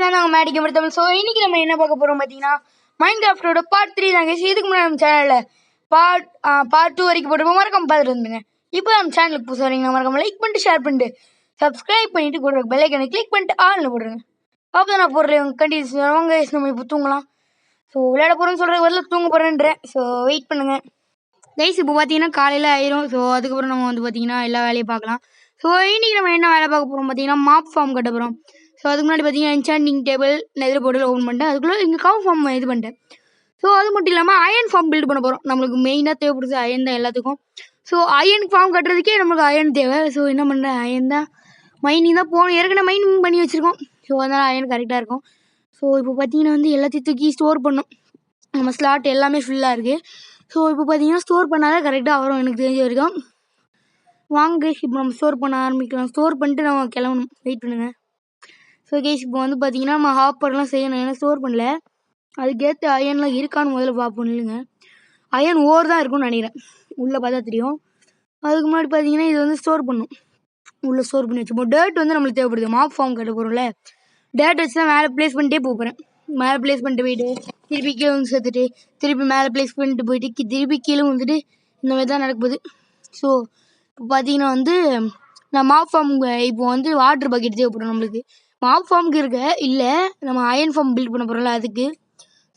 guys, நான் மேடிக்கு மருத்துவம். So இன்னைக்கு நம்ம என்ன பார்க்க போகிறோம் பார்த்தீங்கன்னா மைன்கிராஃப்டோட பார்ட் 3 தாங்க. இதுக்கு முன்னாடி நம்ம சேனலில் பார்ட் 2 வரைக்கும் போட்டுருப்போம். மறக்காம பார்த்துட்டு இருந்துங்க. இப்போ நம்ம சேனலுக்கு புதுசாக வரீங்கன்னா மறக்காம லைக் பண்ணிட்டு ஷேர் பண்ணிட்டு சப்ஸ்கிரைப் பண்ணிட்டு கூட பெல்லைக்கனை கிளிக் பண்ணிட்டு ஆன்ல போட்டுருங்க. அப்போ தான் நான் போடுறேன் கண்டினியூஸ் வாங்க. நம்ம இப்போ தூங்கலாம். ஸோ விளையாட போகிறோம்னு சொல்கிற வரல தூங்க போகிறேன்றேன். ஸோ வெயிட் பண்ணுங்கள் கைஸ். இப்போ பார்த்தீங்கன்னா காலையில் ஆயிரும். ஸோ அதுக்கப்புறம் நம்ம வந்து பார்த்தீங்கன்னா எல்லா வேலையும் பார்க்கலாம். ஸோ இன்றைக்கி நம்ம என்ன வேலை பார்க்க போகிறோம் பார்த்தீங்கன்னா மாப் ஃபார்ம் கட்ட போகிறோம். ஸோ அதுக்கு முன்னாடி பார்த்தீங்கன்னா என்சாண்டிங் டேபிள் நெதர் போர்டில் ஓப்பன் பண்ணிட்டேன். அதுக்குள்ளே இங்கே கவு ஃபார்ம் இது பண்ணிட்டேன். ஸோ அது மட்டும் இல்லாமல் அயன் ஃபார்ம் பில்ட் பண்ண போகிறோம். நம்மளுக்கு மெயினாக தேவைப்படுது அயன் தான் எல்லாத்துக்கும். ஸோ அயன் ஃபார்ம் கட்டுறதுக்கே நம்மளுக்கு அயன் தேவை. ஸோ என்ன பண்ணுறேன், அயன் தான் மைனிங் தான் போகணும். ஏற்கனவே மைனிங் பண்ணி வச்சுருக்கோம். ஸோ அதனால் அயன் கரெக்டாக இருக்கும். ஸோ இப்போ பார்த்தீங்கன்னா வந்து எல்லாத்தையும் தூக்கி ஸ்டோர் பண்ணணும். நம்ம ஸ்லாட் எல்லாமே ஃபுல்லாக இருக்குது. ஸோ இப்போ பார்த்தீங்கன்னா ஸ்டோர் பண்ணாலே கரெக்டாக வரும் எனக்கு தெரிஞ்ச வரைக்கும். வாங்க இப்போ நம்ம ஸ்டோர் பண்ண ஆரம்பிக்கலாம். ஸ்டோர் பண்ணிட்டு நம்ம கிளம்பணும். வெயிட் பண்ணுங்கள். ஸோ கேஸ் இப்போ வந்து பார்த்தீங்கன்னா நம்ம ஹாப்பர்லாம் செய்யணும். ஏன்னா ஸ்டோர் பண்ணல. அதுக்கேற்ற அயன்லாம் இருக்கான்னு முதல்ல பார்ப்போம். இல்லைங்க, அயன் ஓர் தான் இருக்கும்னு நினைக்கிறேன். உள்ளே பார்த்தா தெரியும். அதுக்கு முன்னாடி பார்த்தீங்கன்னா இது வந்து ஸ்டோர் பண்ணும். உள்ளே ஸ்டோர் பண்ணி வச்சுப்போம். டேட் வந்து நம்மளுக்கு தேவைப்படுது. மாப் ஃபார்ம் கட்ட போகிறோம்ல, டேட் வச்சு தான் மேலே ப்ளேஸ் பண்ணிட்டே போகிறேன். மேலே ப்ளேஸ் பண்ணிட்டு போயிட்டு திருப்பி கீழே வந்து சேர்த்துட்டு திருப்பி மேலே ப்ளேஸ் பண்ணிட்டு போயிட்டு திருப்பி கீழே வந்துட்டு இந்த மாதிரி தான் நடக்குது. ஸோ இப்போ பார்த்தீங்கன்னா வந்து நான் மாப் ஃபார்ம் இப்போ வந்து வாட்டர் பக்கெட் தேவைப்படும் நம்மளுக்கு. மாப் ஃபார்முக்கு இருக்க இல்லை, நம்ம அயன் ஃபார்ம் பில்ட் பண்ண போகிறோம்ல அதுக்கு.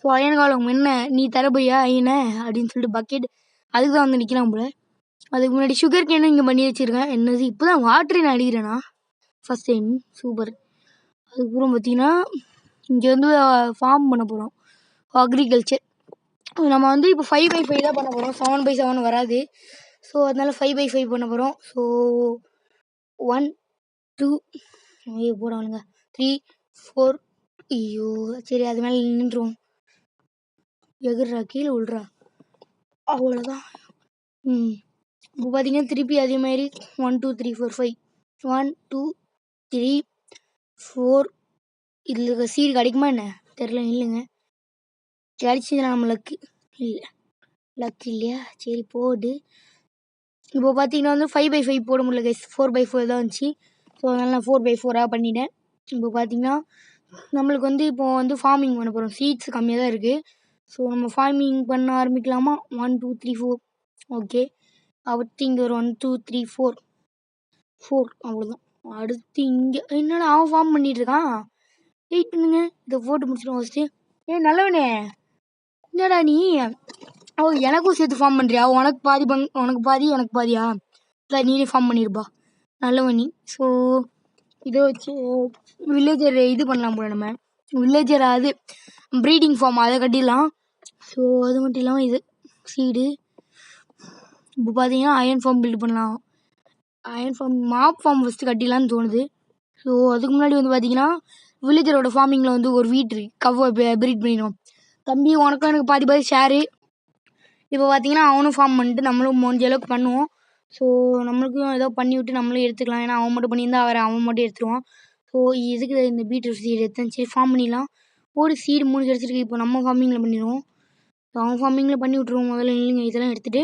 ஸோ அயன் காலம் என்ன நீ தரப்பையா அயனை அப்படின்னு சொல்லிட்டு பக்கெட் அதுக்கு தான் வந்து நிற்கிறான் போல. அதுக்கு முன்னாடி சுகர் கேனும் இங்கே பண்ணி வச்சுருக்கேன். என்னது இப்போ தான் வாட்டரை நான் அடிக்கிறேன்னா ஃபஸ்ட் டைம். சூப்பர். அதுக்கப்புறம் பார்த்தீங்கன்னா இங்கே வந்து ஃபார்ம் பண்ண போகிறோம் அக்ரிகல்ச்சர். நம்ம வந்து இப்போ 5x5 தான் பண்ண போகிறோம். 7x7 வராது. ஸோ அதனால 5x5 பண்ண போகிறோம். ஸோ 1 2 போகிறானுங்க 3 4. ஐயோ சரி, அது மேலே நின்றுவோம். எகுறா கீழே விழுறா, அவ்வளோதான். இப்போ பார்த்தீங்கன்னா திருப்பி அதே மாதிரி 1 2 3 4 5 1 2 3 4. இதில் சீடு கிடைக்குமா என்ன தெரில. இல்லைங்க, கிடைச்சதுனா நம்ம லக்கு இல்லை, லக்கு இல்லையா? சரி போடு. இப்போ பார்த்தீங்கன்னா வந்து 5x5 போட முடியல கைஸ். 4x4 தான் வந்துச்சு. ஸோ அதனால் நான் 4x4 பண்ணிட்டேன். இப்போ பார்த்தீங்கன்னா நம்மளுக்கு வந்து இப்போ வந்து ஃபார்மிங் பண்ண போகிறோம். சீட்ஸ் கம்மியாக தான் இருக்குது. ஸோ நம்ம ஃபார்மிங் பண்ண ஆரம்பிக்கலாமா? 1 2 3 4. ஓகே, அடுத்து இங்கே ஒரு 1 2 3 4 அவ்வளோதான். அடுத்து இங்கே என்னடா அவன் ஃபார்ம் பண்ணிட்டு இருக்கான். வெயிட் பண்ணுங்க, இதை போட்டு முடிச்சிடுவோம் ஃபஸ்ட்டு. நல்லவனே என்னடா நீ? ஓ எனக்கும் சேர்த்து ஃபார்ம் பண்ணுறியா? உனக்கு பாதி உனக்கு பாதி எனக்கு பாதியா? இல்லை நீனே ஃபார்ம் பண்ணியிருப்பா. நல்லவனி. ஸோ இதை வச்சு வில்லேஜர் இது பண்ணலாம் போல. நம்ம வில்லேஜர் அது ப்ரீடிங் ஃபார்ம் அதை கட்டிடலாம். ஸோ அது மட்டும் இல்லாமல் இது சீடு. இப்போ பார்த்தீங்கன்னா அயன் ஃபார்ம் பில்ட் பண்ணலாம். Iron farm mob farm first கட்டிடலான்னு தோணுது. ஸோ அதுக்கு முன்னாடி வந்து பார்த்தீங்கன்னா வில்லேஜரோட ஃபார்மிங்கில் வந்து ஒரு வீட் இருக்குது, கவ்வை ப்ரீட் பண்ணிடுவோம். தம்பி உனக்கும் எனக்கு பாதி பாதி ஷேரு. இப்போ பார்த்தீங்கன்னா அவனும் ஃபார்ம் பண்ணிட்டு நம்மளும் முடிஞ்ச அளவுக்கு பண்ணுவோம். ஸோ நம்மளுக்கும் ஏதோ பண்ணி விட்டு நம்மளும் எடுத்துக்கலாம். ஏன்னா அவன் மட்டும் பண்ணியிருந்தா அவன் மட்டும் எடுத்துருவான். ஸோ இதுக்கு இந்த பீட்ரூட் சீடு எடுத்தேன். சரி ஃபார்ம் பண்ணிடலாம். ஒரு சீடு 3 கிடச்சிருக்கு. இப்போ நம்ம ஃபார்மிங்கில் பண்ணிடுவோம். ஸோ அவன் ஃபார்மிங்கில் பண்ணி விட்ருவோம். முதல்ல இல்லைங்க, இதெல்லாம் எடுத்துகிட்டு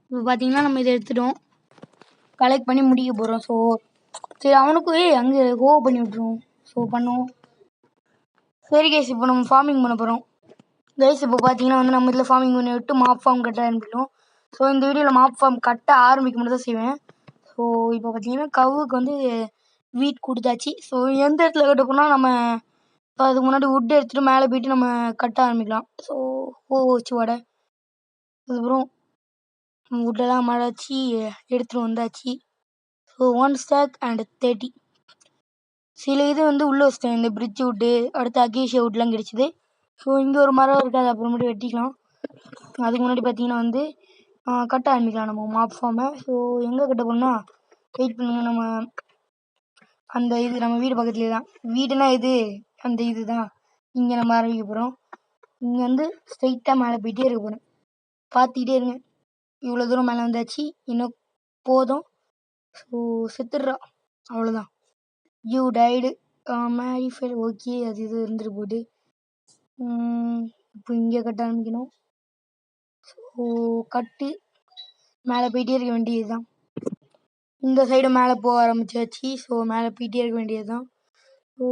இப்போ பார்த்தீங்கன்னா நம்ம இதை எடுத்துட்டோம், கலெக்ட் பண்ணி முடிக்க போகிறோம். ஸோ சரி அவனுக்கும் அங்கே பண்ணி விட்ருவோம். ஸோ பண்ணுவோம். சரி கேஸ், இப்போ நம்ம ஃபார்மிங் பண்ண போகிறோம் கைஸ். இப்போ பார்த்தீங்கன்னா வந்து நம்ம இதில் ஃபார்மிங் பண்ணி விட்டு மாப் ஃபார்ம் கட்ட ஆரம்பிக்கணும். ஸோ இந்த வீடியோவில் மாப் ஃபார்ம் கட்ட ஆரம்பிக்க மட்டும் தான் செய்வேன். ஸோ இப்போ பார்த்தீங்கன்னா கவுக்கு வந்து வீட் கொடுத்தாச்சு. ஸோ எந்த இடத்துல கட்ட போனால் நம்ம இப்போ அதுக்கு முன்னாடி வுட் எடுத்துகிட்டு மேலே போயிட்டு நம்ம கட்ட ஆரம்பிக்கலாம். ஸோ வச்சு வடை அதுக்கப்புறம் வுட்டெல்லாம் மழைச்சி எடுத்துகிட்டு வந்தாச்சு. So 1 stack and 30. சில இது வந்து உள்ளே வச்சிட்டேன். இந்த பிரிட்ஜ் வுட்டு, அடுத்து அகேஷியா வுட்லாம் கிடச்சிது. ஸோ இங்கே ஒரு மரம் இருக்குது, அது அப்புறமேட்டு வெட்டிக்கலாம். அதுக்கு முன்னாடி பார்த்தீங்கன்னா வந்து கட்ட ஆரம்பிக்கலாம் நம்ம மாப் ஃபார்மை. ஸோ எங்கே கட்ட போகணும்னா வெயிட் பண்ணுங்கள். நம்ம அந்த இது நம்ம வீடு பக்கத்துலேயே தான். வீடுனா இது அந்த இது தான். இங்கே நம்ம ஆரம்பிக்க போகிறோம். இங்கே வந்து ஸ்ட்ரைட்டாக மேலே போயிட்டே இருக்க போகிறேன். பார்த்துக்கிட்டே இருங்க. இவ்வளோ தூரம் மேலே வந்தாச்சு, இன்னும் போதும். ஸோ செத்துடுறா, அவ்வளோதான். You Tide மேரிஃபைல். ஓகே, அது இது இருந்துட்டு போகுது. இப்போ இங்கே கட்ட ஆரம்பிக்கணும். ஸோ கட்டு மேலே போயிட்டே இருக்க வேண்டியது தான். இந்த சைடு மேலே போக ஆரம்பிச்சாச்சு. ஸோ மேலே போயிட்டே இருக்க வேண்டியது தான். ஸோ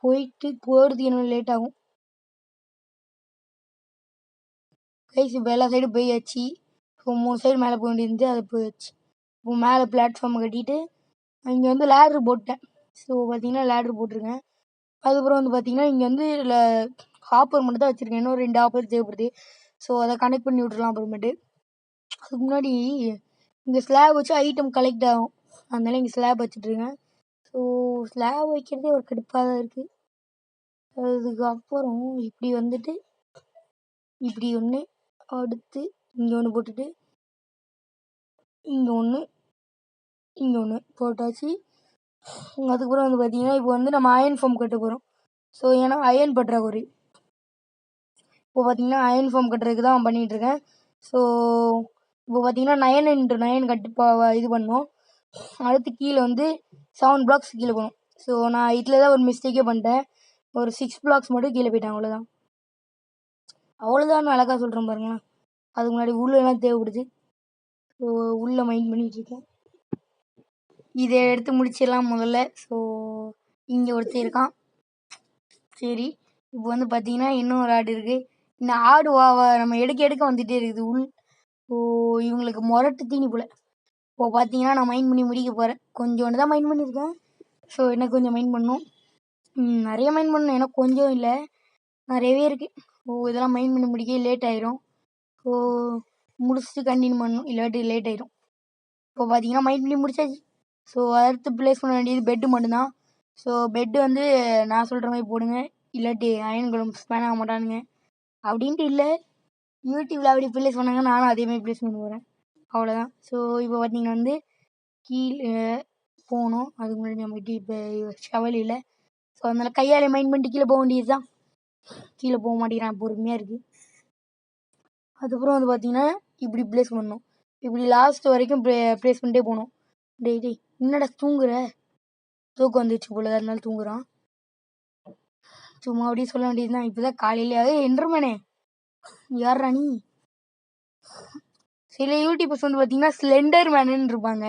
போயிட்டு போகிறதுக்கு இன்னும் லேட் ஆகும் கைஸ். இப்போ எல்லா சைடும் போயாச்சு. ஸோ 3 சைடு மேலே போக வேண்டியிருந்து அது போயாச்சு. இப்போ மேலே பிளாட்ஃபார்மை கட்டிட்டு இங்கே வந்து லேட்ரு போட்டேன். ஸோ பார்த்தீங்கன்னா லேட்ரு போட்டிருக்கேன். அதுக்கப்புறம் வந்து பார்த்தீங்கன்னா இங்கே வந்து இதில் ஹாப்பர் மட்டும் தான் வச்சுருக்கேன். இன்னும் 2 ஹாப்பர் தேவைப்படுது. ஸோ அதை கனெக்ட் பண்ணி விட்றலாம் அப்புறமேட்டு. அதுக்கு முன்னாடி இங்கே ஸ்லாப் வச்சு ஐட்டம் கலெக்ட் ஆகும். அதனால இங்கே ஸ்லாப் வச்சுட்ருக்கேன். ஸோ ஸ்லாப் வைக்கிறதே ஒரு கடுப்பாக தான் இருக்குது. அதுக்கப்புறம் இப்படி வந்துட்டு இப்படி ஒன்று, அடுத்து இங்கே ஒன்று போட்டுட்டு இங்கே ஒன்று, இங்கே ஒன்று போட்டாச்சு. அதுக்கப்புறம் வந்து பார்த்தீங்கன்னா இப்போ வந்து நம்ம அயன் ஃபார்ம் கட்ட போகிறோம். ஸோ ஏன்னா அயன் பற்றாக்குறை. இப்போ பார்த்தீங்கன்னா அயன் ஃபார்ம் கட்டுறதுக்கு தான் பண்ணிகிட்ருக்கேன். ஸோ இப்போ பார்த்தீங்கன்னா 9x9 இது பண்ணோம். அடுத்து கீழே வந்து 7 பிளாக்ஸ் கீழே போகணும். ஸோ நான் இதில் தான் ஒரு மிஸ்டேக்கே பண்ணிட்டேன். ஒரு 6 பிளாக்ஸ் மட்டும் கீழே போயிட்டேன். அவ்வளோதான் அழகாக சொல்கிறேன் பாருங்களேன். அதுக்கு முன்னாடி உள்ளெல்லாம் தேவைப்படுது. ஸோ உள்ளே மைண்ட் பண்ணிகிட்ருக்கேன். இதை எடுத்து முடிச்சிடலாம் முதல்ல. ஸோ இங்கே ஒருத்தர் இருக்கான். சரி, இப்போ வந்து பார்த்தீங்கன்னா இன்னும் ஒரு ஆடு இருக்குது. இந்த ஆடு நம்ம எடுக்க வந்துகிட்டே இருக்குது ஸோ இவங்களுக்கு முரட்டு தீனி போல். இப்போ பார்த்தீங்கன்னா நான் மைண்ட் பண்ணி முடிக்க போகிறேன். கொஞ்சோண்டு தான் மைண்ட் பண்ணியிருக்கேன். ஸோ எனக்கு கொஞ்சம் மைண்ட் பண்ணணும். நிறைய மைண்ட் பண்ணணும். ஏன்னா கொஞ்சம் இல்லை, நிறையவே இருக்குது. ஸோ இதெல்லாம் மைண்ட் பண்ணி முடிக்க லேட் ஆயிரும். ஸோ முடிச்சுட்டு கண்டினியூ பண்ணணும், இல்லாட்டி லேட் ஆயிரும். இப்போ பார்த்தீங்கன்னா மைண்ட் பண்ணி முடிச்சாச்சு. ஸோ அடுத்து ப்ளேஸ் பண்ண வேண்டியது பெட்டு மட்டும்தான். ஸோ பெட்டு வந்து நான் சொல்கிற மாதிரி போடுங்க, இல்லாட்டி அயன்களும் ஸ்பேன் ஆக மாட்டானுங்க அப்படின்ட்டு இல்லை. யூடியூப்பில் அப்படி ப்ளேஸ் பண்ணாங்க, நானும் அதேமாதிரி ப்ளேஸ் பண்ண போகிறேன். அவ்வளோதான். ஸோ இப்போ பார்த்தீங்கன்னா வந்து கீழே போகணும். அதுக்கு முன்னாடி நம்மகிட்ட இப்போ ஷவல் இல்லை. ஸோ அதனால் கையால் மைண்ட் பண்ணிட்டு கீழே போக வேண்டியது தான். கீழே போக மாட்டேங்கிறான், பொறுமையாக இருக்குது. அதுக்கப்புறம் வந்து பார்த்தீங்கன்னா இப்படி ப்ளேஸ் பண்ணணும். இப்படி லாஸ்ட் வரைக்கும் ப்ளேஸ் பண்ணிட்டே போகணும். டெய்லி என்னடா தூங்குற, தூக்கம் வந்துச்சு போல, அதனால தூங்குறான். சும்மா அப்படியே சொல்ல வேண்டியது தான். இப்போ தான் காலையிலேயே என்டர்மேனே யார் ராணி. சில யூடியூபர்ஸ் வந்து பார்த்தீங்கன்னா ஸ்லெண்டர் மேனுன்னு இருப்பாங்க.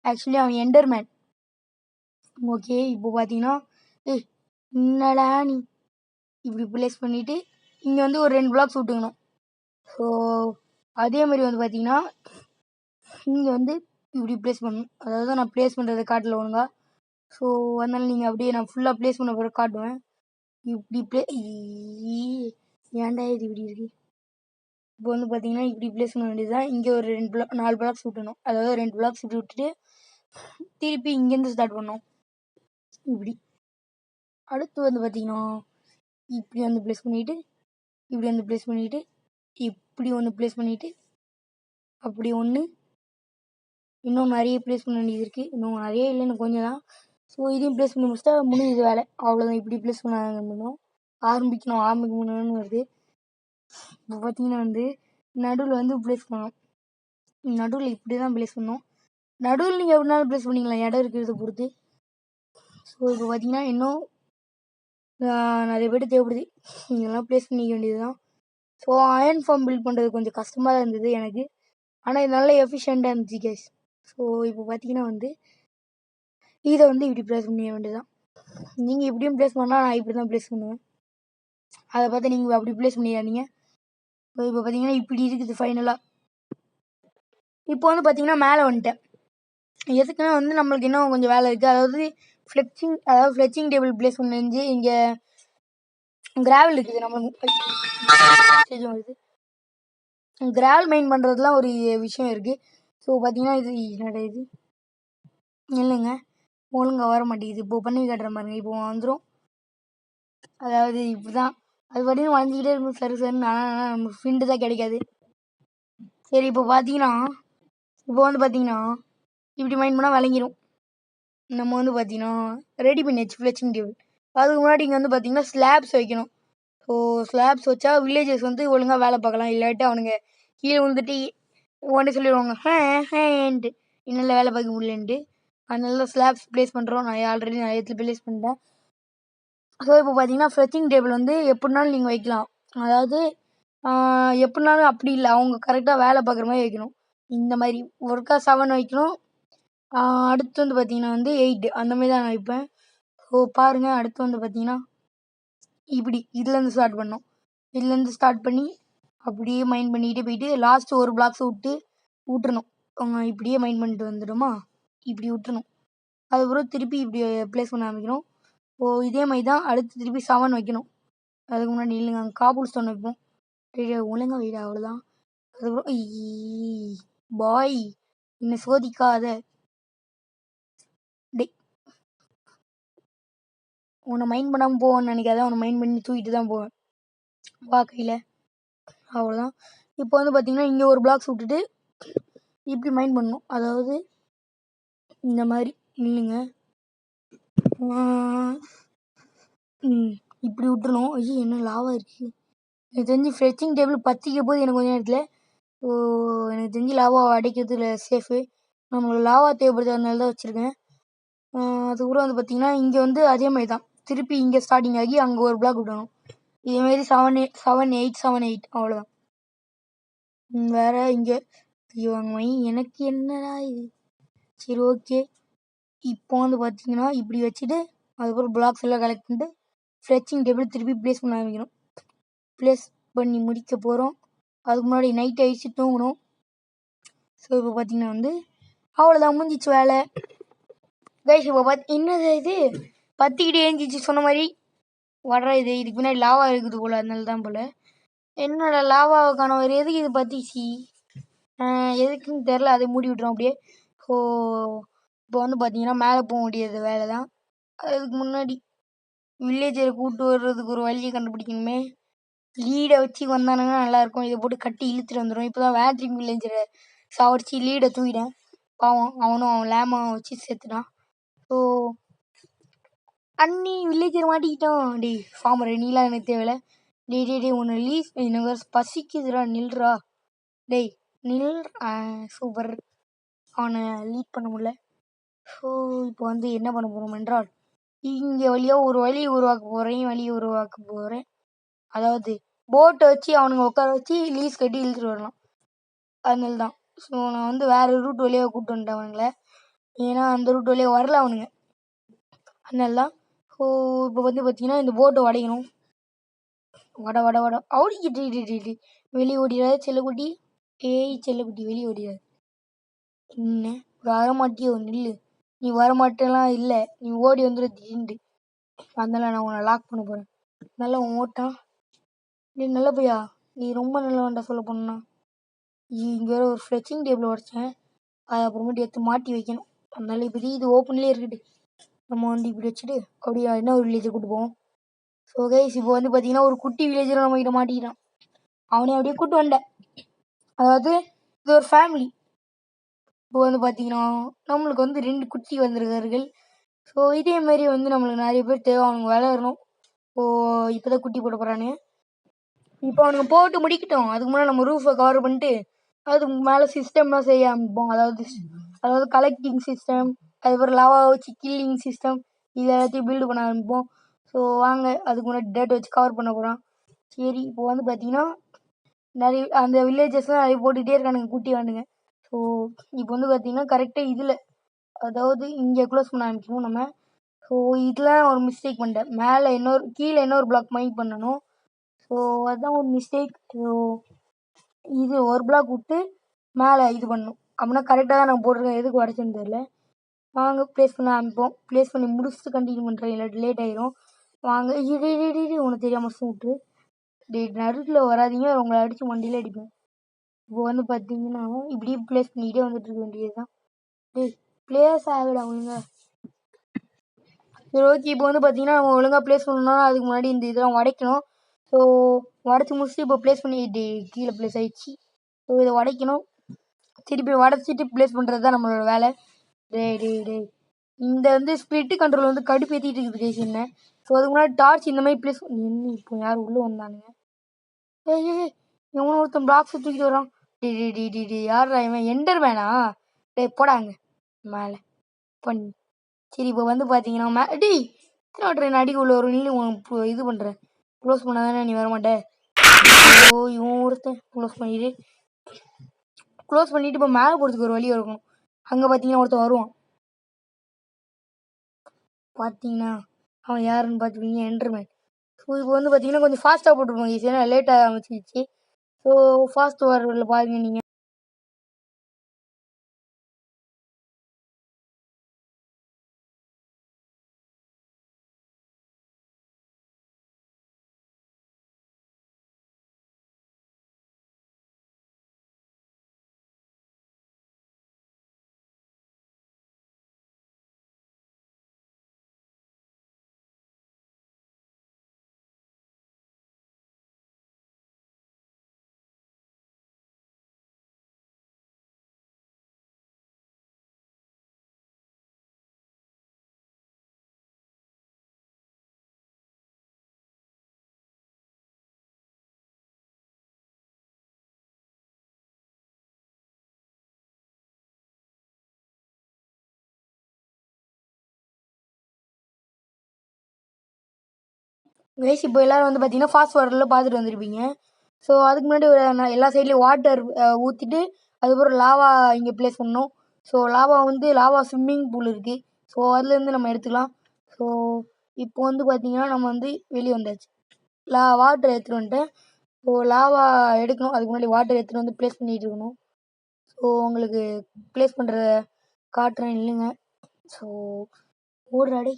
ஆக்சுவலி அவன் எண்டர்மேன். ஓகே, இப்போ பார்த்தீங்கன்னா என்னடா நீ இப்படி ப்ளேஸ் பண்ணிவிட்டு இங்கே வந்து ஒரு 2 பிளாக்ஸ் விட்டுக்கணும். ஸோ அதே மாதிரி வந்து பார்த்தீங்கன்னா இங்கே வந்து இப்படி ப்ளேஸ் பண்ணணும். அதாவது நான் ப்ளேஸ் பண்ணுறதை காட்டல ஒழுங்கா. ஸோ அதனால் நீங்கள் அப்படியே நான் ஃபுல்லாக ப்ளேஸ் பண்ண பிறகு காட்டுவேன். இப்படி ஏன்டா இது இப்படி இருக்குது. இப்போ வந்து பார்த்தீங்கன்னா இப்படி ப்ளேஸ் பண்ண வேண்டியது தான். இங்கே ஒரு 4 பிளாக்ஸ் விட்டணும். அதாவது 2 பிளாக்ஸ் இப்படி விட்டுட்டு திருப்பி இங்கேருந்து ஸ்டார்ட் பண்ணோம். இப்படி அடுத்து வந்து பார்த்தீங்கன்னா இப்படி வந்து ப்ளேஸ் பண்ணிவிட்டு இப்படி வந்து ப்ளேஸ் பண்ணிவிட்டு இப்படி ஒன்று ப்ளேஸ் பண்ணிவிட்டு அப்படி ஒன்று, இன்னும் நிறைய ப்ளேஸ் பண்ண வேண்டியது இருக்குது. இன்னும் நிறைய இல்லை, இன்னும் கொஞ்சம் தான். ஸோ இதையும் ப்ளேஸ் பண்ணி முடிச்சிட்டா முடியுது வேலை. அவ்வளோதான். இப்படி ப்ளேஸ் பண்ணணும். ஆரம்பிக்கணும்னு வருது. இப்போ பார்த்தீங்கன்னா வந்து நடுவில் வந்து ப்ளேஸ் பண்ணணும். நடுவில் இப்படி தான் ப்ளேஸ் பண்ணணும். நடுவில் நீங்கள் எப்படினாலும் ப்ளேஸ் பண்ணிக்கலாம், இடம் இருக்கிறத பொறுத்து. ஸோ இப்போ பார்த்தீங்கன்னா இன்னும் நிறைய பேர் தேவைப்படுது. இதெல்லாம் ப்ளேஸ் பண்ணிக்க வேண்டியது தான். ஸோ அயன் ஃபார்ம் பில்ட் பண்ணுறது கொஞ்சம் கஷ்டமாக தான் இருந்தது எனக்கு. ஆனால் இது நல்லா எஃபிஷியண்ட்டாக இருந்துச்சு கைஸ். ஸோ இப்போ பார்த்தீங்கன்னா வந்து இதை வந்து இப்படி ப்ளேஸ் பண்ணிக்க வேண்டியது தான். நீங்கள் இப்படியும் ப்ளேஸ் பண்ணால் நான் இப்படி தான் ப்ளேஸ் பண்ணுவேன். அதை பார்த்து நீங்கள் அப்படி ப்ளேஸ் பண்ணிடாதீங்க. இப்போ பார்த்தீங்கன்னா இப்படி இருக்குது ஃபைனலாக. இப்போ வந்து பார்த்தீங்கன்னா மேலே வந்துட்டேன். எதுக்குன்னா வந்து நம்மளுக்கு இன்னும் கொஞ்சம் வேலை இருக்குது. அதாவது ஃப்ளெச்சிங் டேபிள் ப்ளேஸ் பண்ணி இங்கே கிராவல் இருக்குது. நம்மளுக்கு வருது. கிராவல் மெயின் பண்ணுறதுலாம் ஒரு விஷயம் இருக்குது. ஸோ பார்த்தீங்கன்னா இது என்னடா இது இல்லைங்க, ஒழுங்காக வர மாட்டேங்குது. இப்போ பண்ணி காட்டுற பாருங்க. இப்போ வந்துடும். அதாவது இப்படி தான் அது பார்த்தீங்கன்னா வளைஞ்சிக்கிட்டே இருக்கும். சரின்னு ஆனால் நமக்கு ஃபிண்டு தான் கிடைக்காது. சரி, இப்போ பார்த்தீங்கன்னா இப்போ வந்து பார்த்தீங்கன்னா இப்படி மைண்ட் பண்ணால் வழங்கிடும். நம்ம வந்து பார்த்தீங்கன்னா ரெடி பண்ணியாச்சு ஃப்ளெச்சிங் டேபிள். அதுக்கு முன்னாடி இங்கே வந்து பார்த்தீங்கன்னா ஸ்லாப்ஸ் வைக்கணும். ஸோ ஸ்லாப்ஸ் வச்சா வில்லேஜஸ் வந்து ஒழுங்காக வேலை பார்க்கலாம். இல்லாட்டி அவனுங்க கீழே விழுந்துட்டு உடனே சொல்லிடுவாங்க ஹேன்ட்டு என்னால் வேலை பார்க்க முடியலன்ட்டு. அதனால ஸ்லாப்ஸ் ப்ளேஸ் பண்ணுறோம். நான் ஆல்ரெடி நிறைய இடத்துல ப்ளேஸ் பண்ணிட்டேன். ஸோ இப்போ பார்த்தீங்கன்னா ஃப்ளெச்சிங் டேபிள் வந்து எப்படினாலும் நீங்கள் வைக்கலாம். அதாவது எப்படினாலும் அப்படி இல்லை, அவங்க கரெக்டாக வேலை பார்க்குற மாதிரி வைக்கணும். இந்த மாதிரி ஒருக்கா 7 வைக்கணும். அடுத்து வந்து பார்த்தீங்கன்னா வந்து 8 அந்த மாதிரி தான் நான் வைப்பேன். பாருங்க, அடுத்து வந்து பார்த்தீங்கன்னா இப்படி இதுலேருந்து ஸ்டார்ட் பண்ணோம். இதுலேருந்து ஸ்டார்ட் பண்ணி அப்படியே மைண்ட் பண்ணிக்கிட்டே போயிட்டு லாஸ்ட் ஒரு பிளாக்ஸை விட்டுறணும். இப்படியே மைண்ட் பண்ணிட்டு வந்துடுமா, இப்படி விட்டுறணும். அதுக்கப்புறம் திருப்பி இப்படி ப்ளேஸ் பண்ண ஆரம்பிக்கணும். இதே மாதிரி தான் அடுத்து திருப்பி 7 வைக்கணும். அதுக்கு முன்னாடி இல்லைங்க, அங்கே காபுல் ஸ்டோன் வைப்போம். ஒழுங்கா வைடா, அவ்வளோதான். அதுக்கப்புறம் பாய் என்னை சோதிக்காத டே, உன்னை மைண்ட் பண்ணாமல் போவேன்னு நினைக்காத, உன்னை மைண்ட் பண்ணி தூக்கிட்டு தான் போவேன் வா கையில். அவ்வளோதான். இப்போ வந்து பார்த்தீங்கன்னா இங்கே ஒரு பிளாக்ஸ் விட்டுட்டு இப்படி மைண்ட் பண்ணணும். அதாவது இந்த மாதிரி இல்லைங்க, இப்படி விட்டுறணும். ஐயோ என்ன லாவா இருக்குது, எனக்கு தெரிஞ்சு ஃப்ரெச்சிங் டேபிள் பற்றிக்க போது எனக்கு கொஞ்சம் நேரத்தில். எனக்கு தெரிஞ்சு லாவா அடைக்கிறதுல சேஃபு. நம்மளுக்கு லாவா தேவைப்படுறதுனால தான் வச்சுருக்கேன். அதுக்கப்புறம் வந்து பார்த்தீங்கன்னா இங்கே வந்து அதே மாதிரி தான் திருப்பி இங்கே ஸ்டார்டிங் ஆகி அங்கே ஒரு பிளாக் விடணும். இதேமாரி 7 8 7 8 அவ்வளோதான். வேறு இங்கே ஐயோ அங்கே எனக்கு என்னடா இது. சரி ஓகே. இப்போ வந்து பார்த்தீங்கன்னா இப்படி வச்சுட்டு அதுக்கப்புறம் பிளாக்ஸ் எல்லாம் கலெக்ட் பண்ணிட்டு ஃப்ரெச்சிங் டேபிள் திருப்பி ப்ளேஸ் பண்ண ஆரம்பிக்கணும். ப்ளேஸ் பண்ணி முடிக்க போகிறோம். அதுக்கு முன்னாடி நைட் ஆகிடுச்சு, தூங்கணும். ஸோ இப்போ பார்த்தீங்கன்னா வந்து அவ்வளோதான், முடிஞ்சிச்சு வேலை. கைஸ் இப்போ என்னது இது பற்றிக்கிட்டே ஏஞ்சிச்சு சொன்ன மாதிரி வர்ற இதுக்கு முன்னாடி லாவா இருக்குது போல், அதனால தான் போல். என்னோட லாவாவை காண வேறு எதுக்கு இது பற்றிச்சு, எதுக்குன்னு தெரில. அதை மூடி விட்டுறோம் அப்படியே. ஸோ இப்போ வந்து பார்த்தீங்கன்னா மேலே போக முடியாது வேலை தான். அதுக்கு முன்னாடி வில்லேஜரை கூப்பிட்டு வர்றதுக்கு ஒரு வழியை கண்டுபிடிக்கணுமே. லீடை வச்சு வந்தானுங்கன்னா நல்லாயிருக்கும். இதை போட்டு கட்டி இழுத்துட்டு வந்துடும். இப்போ தான் வேட்ரிங் வில்லேஜரை சாவடிச்சு லீடை தூக்கிட்டேன். பாவம் அவனும் அவன் லேமை வச்சு சேர்த்துட்டான். ஸோ அன்னி வில்லேஜர் மாட்டிக்கிட்டான். டே ஃபார்மர் நீலாம் எனக்கு தேவையில்ல. டே உன்னை லீஸ் எனக்கு பசிக்குதுடா, நில்றா டேய் நில். சூப்பர், அவனை லீட் பண்ண முடியல. ஸோ இப்போ வந்து என்ன பண்ண போகிறோம் என்றால் இங்கே வழியாக ஒரு வழியை உருவாக்க போகிறேன். அதாவது போட்டை வச்சு அவனுங்க உட்கார வச்சு லீஸ் கட்டி இழுத்துட்டு வரலாம். அதனால தான். ஸோ நான் வந்து வேறு ரூட் வழியாக கூப்பிட்டு வந்துட்டேன் அவனுங்களை. ஏன்னா அந்த ரூட் வழியாக வரல அவனுங்க, அதனால தான். ஸோ இப்போ வந்து பார்த்தீங்கன்னா இந்த போட்டை உடைக்கணும். வட அவுடிக்கிட்டு வெளியே ஓடிடாது செல்லக்குட்டி. செல்லக்குட்டி வெளியே ஓடிடாது. என்ன வரமாட்டியோ, நில்லு. நீ வரமாட்டேலாம் இல்லை, நீ ஓடி வந்துடு திடீர்னு. அதனால நான் உன்னை லாக் பண்ண போகிறேன். நல்லா உன் ஓட்டான். நீ நல்ல பையா, நீ ரொம்ப நல்லவன்டா சொல்ல போனா. இங்கே வேறு ஒரு ஃப்ரெச்சிங் டேபிள் உடச்சேன். அதை அப்புறமேட்டு எடுத்து மாட்டி வைக்கணும். அதனால இப்படி இது ஓப்பன்லேயே இருக்குது. நம்ம வந்து இப்படி வச்சுட்டு அப்படியே என்ன ஒரு வில்லேஜை கூட்டு போவோம். ஸோ கைஸ் இப்போ வந்து பார்த்தீங்கன்னா ஒரு குட்டி வில்லேஜரை நம்ம கிட்ட மாட்டிக்கிட்டான். அவனே அப்படியே கூட்டு வந்தேன். அதாவது இது ஒரு ஃபேமிலி. இப்போ வந்து பார்த்தீங்கன்னா நம்மளுக்கு வந்து 2 குட்டி வந்திருக்கார்கள். ஸோ இதேமாரி வந்து நம்மளுக்கு நிறைய பேர் தேவை, அவனுங்க வளரணும். இப்போ தான் குட்டி போட போகிறானுங்க. இப்போ அவனுங்க போட்டு முடிக்கட்டும். அதுக்கு முன்னாடி நம்ம ரூஃபை கவர் பண்ணிட்டு அதுக்கு மேலே சிஸ்டம்லாம் செய்ய ஆரம்பிப்போம். அதாவது கலெக்டிங் சிஸ்டம், அதுக்கப்புறம் லாவா வச்சு கில்லிங் சிஸ்டம், இது எல்லாத்தையும் பில்டு பண்ண ஆரம்பிப்போம். ஸோ வாங்க, அதுக்கு முன்னாடி டேட் வச்சு கவர் பண்ண போகிறோம். சரி இப்போ வந்து பார்த்தீங்கன்னா நிறைய அந்த வில்லேஜஸ்லாம் நிறைய போட்டுகிட்டே இருக்கானுங்க குட்டி வாண்டுங்க. ஸோ இப்போ வந்து பார்த்தீங்கன்னா கரெக்டாக இதில், அதாவது இங்கே க்ளோஸ் பண்ண ஆரம்பிக்கணும் நம்ம. ஸோ இதெல்லாம் ஒரு மிஸ்டேக் பண்ணிட்டேன். மேலே கீழே இன்னொரு பிளாக் மைண்ட் பண்ணணும். ஸோ அதுதான் ஒரு மிஸ்டேக். ஸோ இது ஒரு பிளாக் விட்டு மேலே இது பண்ணணும். அப்படின்னா கரெக்டாக தான் நான் போட்டிருக்கேன். எதுக்கு உடச்சேன்னு தெரியல. வாங்க ப்ளேஸ் பண்ண ஆரம்பிப்போம். ப்ளேஸ் பண்ணி முடிச்சுட்டு கண்டினியூ பண்ணுறேன், இல்லாட்டி லேட் ஆயிரும். வாங்க உனக்கு தெரியாமல் சூட்டு நடுவில் வராதிங்க, உங்களை அடித்து வண்டியில் அடிப்பேன். இப்போ வந்து பார்த்தீங்கன்னா இப்படியே ப்ளேஸ் பண்ணிக்கிட்டே வந்துட்டு இருக்க வேண்டியது தான். ப்ளேஸ் ஆகலை ஒழுங்கா. சரி ஓகே. இப்போ வந்து பார்த்தீங்கன்னா நம்ம ஒழுங்காக ப்ளேஸ் பண்ணணும்னா அதுக்கு முன்னாடி இந்த இதெல்லாம் உடைக்கணும். ஸோ உடச்சி முடிச்சுட்டு இப்போ ப்ளேஸ் பண்ணி கீழே ப்ளேஸ் ஆகிடுச்சு. ஸோ இதை உடைக்கணும். திருப்பி உடச்சிட்டு ப்ளேஸ் பண்ணுறது தான் நம்மளோட வேலை. டே இந்த வந்து ஸ்பிரிட்டு கண்ட்ரோல் வந்து கடுப்பேற்றிட்டு இருக்குது கேஸ் என்ன. ஸோ அதுக்கு முன்னாடி டார்ச் இந்த மாதிரி ப்ளேஸ் என்ன. இப்போ யார் உள்ளே வந்தானுங்க. எவனோ ஒருத்தன் பிளாக்ஸ் தூக்கிட்டு வரான். யாரா இவன், எண்டர் மேனா? போடாங்க மேலே பண்ணி. சரி இப்போ வந்து பார்த்தீங்கன்னா ட்ரெயின் அடி உள்ள ஒரு நின்று இது பண்ணுறேன். க்ளோஸ் பண்ணாதானே நீ வரமாட்டேன். இவன் ஒருத்தன் க்ளோஸ் பண்ணிட்டு இப்போ மேலே போகிறதுக்கு ஒரு வழி இருக்கும். அங்கே பார்த்தீங்கன்னா ஒருத்தன் வருவான். பார்த்தீங்கன்னா அவன் யாருன்னு பார்த்துப்பீங்க, என்டர்மேன். ஸோ இப்போ வந்து பார்த்தீங்கன்னா கொஞ்சம் ஃபாஸ்ட்டாக போட்டுருப்போம் கைஸ், ஏன்னா லேட்டாக ஆரம்பிச்சிச்சு. ஸோ ஃபாஸ்ட் வாரில் பாருங்க நீங்கள். கைஸ் இப்போ எல்லாரும் வந்து பார்த்தீங்கன்னா ஃபாஸ்ட் வாட்டரில் பார்த்துட்டு வந்திருப்பீங்க. ஸோ அதுக்கு முன்னாடி நான் எல்லா சைட்லேயும் வாட்டர் ஊற்றிட்டு அதுக்கப்புறம் லாவா இங்கே ப்ளேஸ் பண்ணணும். ஸோ லாவா வந்து லாவா ஸ்விம்மிங் பூல் இருக்குது. ஸோ அதுலேருந்து நம்ம எடுத்துக்கலாம். ஸோ இப்போ வந்து பார்த்தீங்கன்னா நம்ம வந்து வெளியே வந்தாச்சு. வாட்டர் எடுத்துகிட்டு வந்துட்டேன். ஸோ லாவா எடுக்கணும், அதுக்கு முன்னாடி வாட்டர் எடுத்துகிட்டு வந்து ப்ளேஸ் பண்ணிகிட்டு இருக்கணும். ஸோ உங்களுக்கு ப்ளேஸ் பண்ணுறத காட்டுறேன் இல்லைங்க. ஸோ ஓடுறாடே.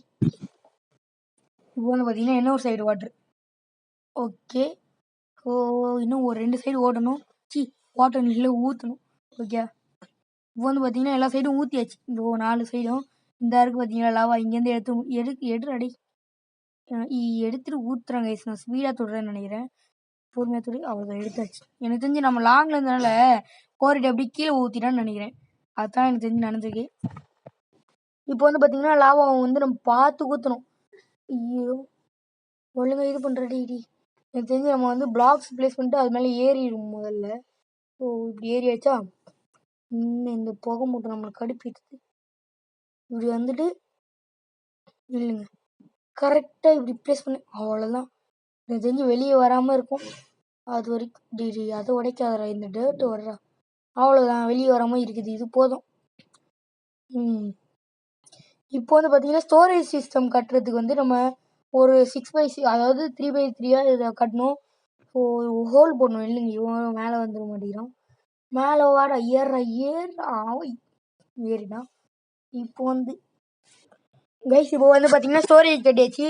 இப்போ வந்து பார்த்தீங்கன்னா இன்னொரு சைடு வாட்ரு. ஓகே. ஸோ இன்னும் ஒரு 2 சைடு ஓடணும். வாட்டர் இல்லை ஊற்றணும். ஓகே. இப்போ வந்து பார்த்தீங்கன்னா எல்லா சைடும் ஊற்றியாச்சு. இந்த 4 சைடும் இந்த இருக்குது பார்த்தீங்களா லாவா, இங்கேருந்து எடுறாடே. எடுத்துகிட்டு ஊற்றுறேன் கைஸ். நான் ஸ்பீடாக தொடுறேன்னு நினைக்கிறேன். பொறுமையாக தொடு. அவ்வளோதான், எடுத்தாச்சு. எனக்கு தெரிஞ்சு நம்ம லாங்கில் இருந்தனால கோரிட்டு அப்படி கீழே ஊற்றிட்டான்னு நினைக்கிறேன். அதுதான் எனக்கு தெரிஞ்சு நடந்திருக்கு. இப்போ வந்து பார்த்தீங்கன்னா லாவாவை வந்து நம்ம பார்த்து ஊற்றணும். ஐயோ ஒழுங்காக இது பண்ணுறடி. எனக்கு தெரிஞ்சு நம்ம வந்து பிளாக்ஸ் ப்ளேஸ் பண்ணிட்டு அது மேலே ஏறிடும் முதல்ல. ஸோ இப்படி ஏறியாச்சா, இன்னும் இந்த புகை மூட்டை நம்மளுக்கு கடுப்பிடுது. இப்படி வந்துட்டு இல்லைங்க, கரெக்டாக இப்படி ப்ளேஸ் பண்ணி அவ்வளோதான். எனக்கு தெரிஞ்சு வெளியே வராமல் இருக்கும் அது வரைக்கும். டிடி அதை உடைக்காதரா, இந்த டேர்ட்டு வர்றா. அவ்வளோதான், வெளியே வராமல் இருக்குது. இது போதும். இப்போ வந்து பார்த்தீங்கன்னா ஸ்டோரேஜ் சிஸ்டம் கட்டுறதுக்கு வந்து நம்ம ஒரு 6x6, அதாவது 3x3 இதை கட்டணும். ஸோ ஹோல் போடணும். இல்லைங்க, இவன் மேலே வந்துட மாட்டேங்கிறான். மேலே வாடா, ஏறினா. இப்போ வந்து கைஸ் இப்போ வந்து பார்த்தீங்கன்னா ஸ்டோரேஜ் கட்டியாச்சு.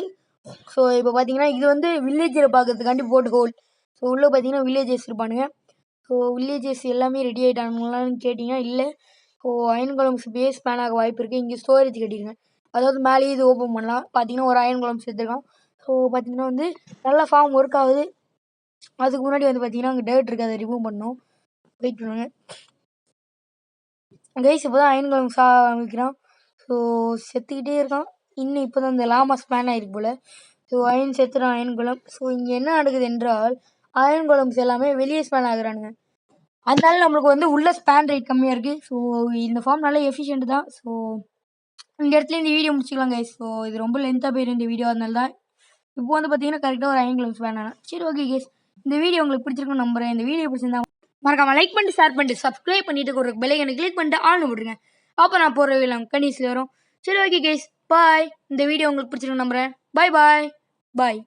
ஸோ இப்போ பார்த்தீங்கன்னா இது வந்து வில்லேஜில் பார்க்கறதுக்காண்டி போட்டு ஹோல். ஸோ உள்ளே பார்த்தீங்கன்னா வில்லேஜஸ் இருப்பானுங்க. ஸோ வில்லேஜஸ் எல்லாமே ரெடி ஆகிட்டானுங்களான்னு கேட்டிங்கன்னா இல்லை. ஸோ அயன் காலம்ஸ் பேஸ் பேன் ஆக வாய்ப்பு இருக்குது. இங்கே ஸ்டோரேஜ் கட்டிடுங்க, அதாவது மேலேயே இது ஓப்பன் பண்ணலாம். பார்த்தீங்கன்னா ஒரு அயன் காலம்ஸ் எடுத்துருக்கான். ஸோ பார்த்தீங்கன்னா வந்து நல்லா ஃபார்ம் ஒர்க் ஆகுது. அதுக்கு முன்னாடி வந்து பார்த்தீங்கன்னா அங்கே டேர்ட் இருக்குது, அதை ரிமூவ் பண்ணணும். வெயிட் பண்ணுங்க கைஸ். இப்போ தான் அயன் காலம்ஸ் ஆரம்பிக்கிறான். ஸோ செத்துக்கிட்டே இருக்கான். இன்னும் இப்போ தான் இந்த லாமா ஸ்பேன் ஆகிருக்கு போல். ஸோ அயன் செத்துறான் அயன் குலம். ஸோ இங்கே என்ன நடக்குது என்றால் அயன் குலம்ஸ் எல்லாமே வெளியே ஸ்பேன் ஆகுறானுங்க. அதனால நம்மளுக்கு வந்து உள்ள ஸ்பேன் ரேட் கம்மியாக இருக்குது. ஸோ இந்த ஃபார்ம் நல்லா எஃபிஷியன்ட் தான். ஸோ இந்த இடத்துல இந்த வீடியோ முடிச்சுக்கலாம் கைஸ். ஸோ இது ரொம்ப லென்த்தாக போயிடும் இந்த வீடியோ, அதனால தான் இப்போ வந்து பார்த்தீங்கன்னா கரெக்டாக ஒரு அயன் குலம் ஸ்பேன் ஆனால். சரி ஓகே கைஸ், இந்த வீடியோ உங்களுக்கு பிடிச்சிருக்குன்னு நம்புறேன். இந்த வீடியோ பிடிச்சிருந்தா மறக்காம லைக் பண்ணிட்டு ஷேர் பண்ணிட்டு சப்ஸ்கிரைப் பண்ணிட்டு ஒரு பெல்லைக்கனை கிளிக் பண்ணிட்டு ஆன் விடுங்க. அப்போ நான் போகிற வீடியோ கண்டினியூஸில் வரும். சரி ஓகே கைஸ், பாய். இந்த வீடியோ உங்களுக்கு பிடிச்சிருக்குன்னு நம்புறேன். பாய் பாய் பாய்.